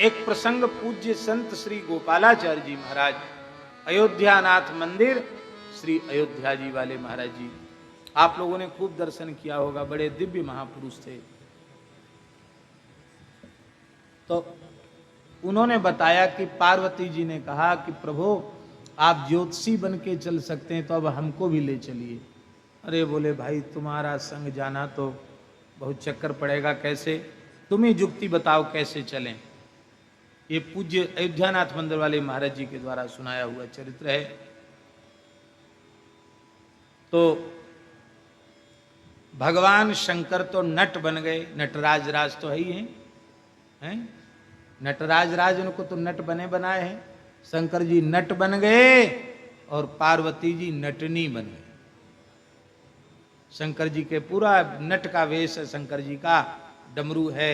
एक प्रसंग पूज्य संत श्री गोपालाचार्य जी महाराज, अयोध्यानाथ मंदिर, श्री अयोध्या जी वाले महाराज जी, आप लोगों ने खूब दर्शन किया होगा, बड़े दिव्य महापुरुष थे। तो उन्होंने बताया कि पार्वती जी ने कहा कि प्रभु आप ज्योतिषी बन के चल सकते हैं तो अब हमको भी ले चलिए। अरे बोले भाई तुम्हारा संग जाना तो बहुत चक्कर पड़ेगा, कैसे, तुम ही जुक्ति बताओ कैसे चलें। ये पूज्य अयोध्यानाथ मंदिर वाले महाराज जी के द्वारा सुनाया हुआ चरित्र है। तो भगवान शंकर तो नट बन गए, नटराज राज तो है ही हैं? नटराज राज उनको तो नट बने बनाए हैं। शंकर जी नट बन गए और पार्वती जी नटनी बन गए। शंकर जी के पूरा नट का वेश है, शंकर जी का डमरू है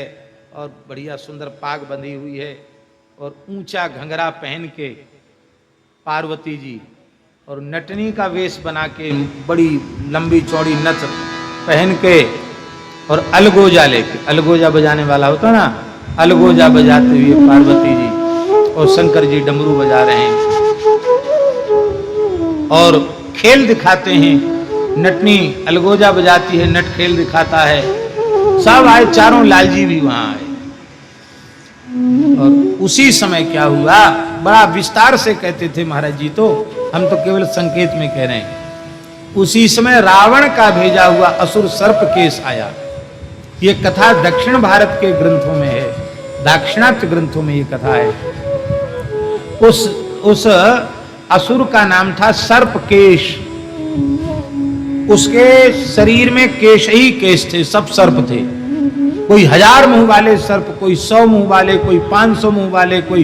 और बढ़िया सुंदर पाग बंधी हुई है और ऊंचा घंघरा पहन के पार्वती जी, और नटनी का वेश बना के बड़ी लंबी चौड़ी नथ पहन के और अलगोजा लेके, अलगोजा बजाने वाला होता ना, अलगोजा बजाते हुए पार्वती जी और शंकर जी डमरू बजा रहे हैं और खेल दिखाते हैं। नटनी अलगोजा बजाती है, नट खेल दिखाता है। सब आए, चारों लालजी भी वहां आए। और उसी समय क्या हुआ, बड़ा विस्तार से कहते थे महाराज जी, तो हम तो केवल संकेत में कह रहे हैं। उसी समय रावण का भेजा हुआ असुर सर्प केस आया। ये कथा दक्षिण भारत के ग्रंथों में है, दाक्षिणात्य ग्रंथों में ये कथा है। उस असुर का नाम था सर्पकेश। उसके शरीर में केश ही केश थे, सब सर्प थे। कोई 1000 मुंह वाले सर्प, कोई 100 मुंह वाले, कोई 500 मुंह वाले, कोई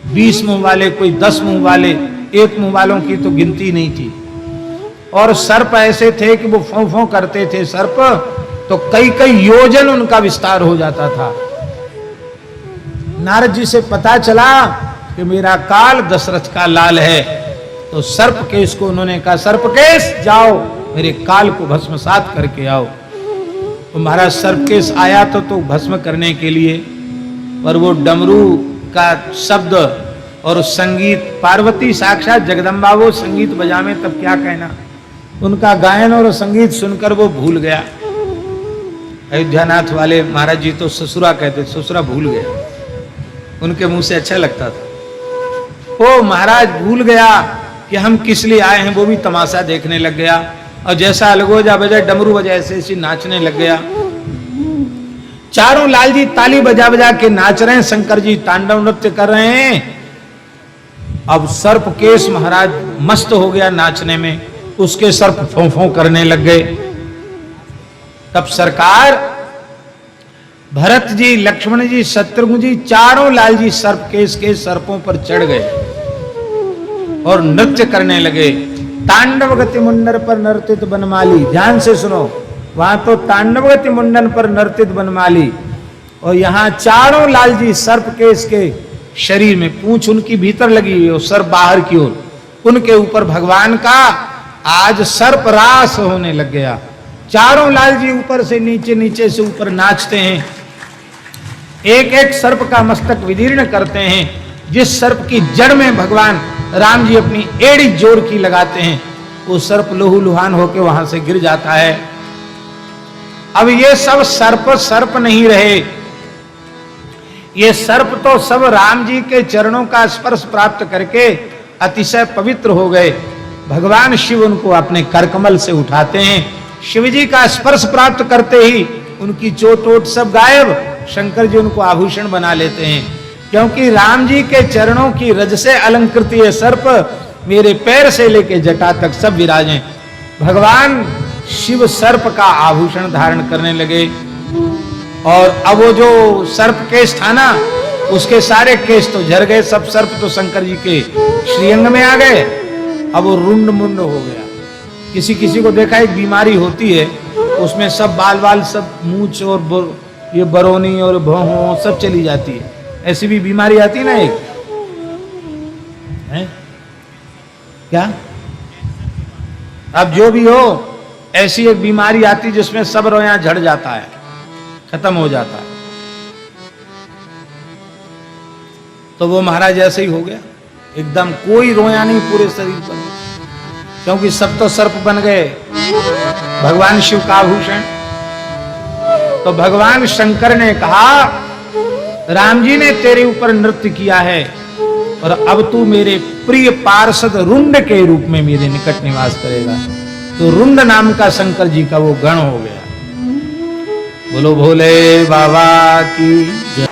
20 मुंह वाले, कोई 10 मुंह वाले। एक मुंह वालों की तो गिनती नहीं थी। और सर्प ऐसे थे कि वो फौं फौं करते थे सर्प, तो कई कई योजन उनका विस्तार हो जाता था। नारद जी से पता चला कि मेरा काल दशरथ का लाल है, तो सर्पकेश को उन्होंने कहा, सर्पकेश जाओ मेरे काल को भस्मसात करके आओ। तो महाराज सर्पकेश आया तो भस्म करने के लिए, पर वो डमरू का शब्द और संगीत, पार्वती साक्षात जगदम्बा वो संगीत बजावे तब क्या कहना, उनका गायन और संगीत सुनकर वो भूल गया। अयोध्यानाथ वाले महाराज जी तो ससुरा कहते, ससुरा भूल गया, उनके मुंह से अच्छा लगता था। ओ महाराज भूल गया कि हम किस लिए आए हैं, वो भी तमाशा देखने लग गया। और जैसा अलगोजा बजाए डमरू बजाए ऐसे ऐसे नाचने लग गया। चारों लालजी ताली बजा बजा के नाच रहे हैं, शंकर जी तांडव नृत्य कर रहे हैं। अब सर्पकेश महाराज मस्त हो गया नाचने में, उसके सर्प फों फों करने लग गए। तब सरकार भरत जी, लक्ष्मण जी, शत्रुघ्न जी, चारों लालजी सर्पकेश के सर्पों पर चढ़ गए और नृत्य करने लगे। तांडव गति मुंडन पर नर्तित बनमाली, ध्यान से सुनो, वहां तो तांडव गति मुंडन पर नर्तित बनमाली, और यहाँ चारों लालजी सर्पकेश के शरीर में, पूंछ उनकी भीतर लगी हुई और सर्प बाहर की ओर, उनके ऊपर भगवान का आज सर्प रास होने लग गया। चारों लालजी ऊपर से नीचे, नीचे से ऊपर नाचते हैं, एक एक सर्प का मस्तक विदीर्ण करते हैं। जिस सर्प की जड़ में भगवान राम जी अपनी एड़ी जोड़ की लगाते हैं, वो सर्प लहू लुहान होकर वहां से गिर जाता है। अब ये सब सर्प सर्प नहीं रहे, ये सर्प तो सब राम जी के चरणों का स्पर्श प्राप्त करके अतिशय पवित्र हो गए। भगवान शिव उनको अपने करकमल से उठाते हैं, शिव जी का स्पर्श प्राप्त करते ही उनकी चोट वोट सब गायब, शंकर जी उनको आभूषण बना लेते हैं। क्योंकि राम जी के चरणों की रज से अलंकृत ये सर्प मेरे पैर से लेके जटा तक सब विराजे। भगवान शिव सर्प का आभूषण धारण करने लगे। और अब वो जो सर्प केश था ना, उसके सारे केश तो झड़ गए, सब सर्प तो शंकर जी के श्रीअंग में आ गए। अब वो रुंड मुंड हो गया। किसी किसी को देखा एक बीमारी होती है, उसमें सब बाल बाल सब मूंछ और ये बरौनी और भौं सब चली जाती है। ऐसी भी बीमारी आती है ना एक, है क्या? अब जो भी हो, ऐसी एक बीमारी आती जिसमें सब रोया झड़ जाता है, खत्म हो जाता है। तो वो महाराज ऐसे ही हो गया, एकदम कोई रोया नहीं पूरे शरीर पर, क्योंकि सब तो सर्प बन गए भगवान शिव का आभूषण। तो भगवान शंकर ने कहा, राम जी ने तेरे ऊपर नृत्य किया है और अब तू मेरे प्रिय पार्षद रुंड के रूप में मेरे निकट निवास करेगा। तो रुंड नाम का शंकर जी का वो गण हो गया। बोलो भोले बाबा की जय।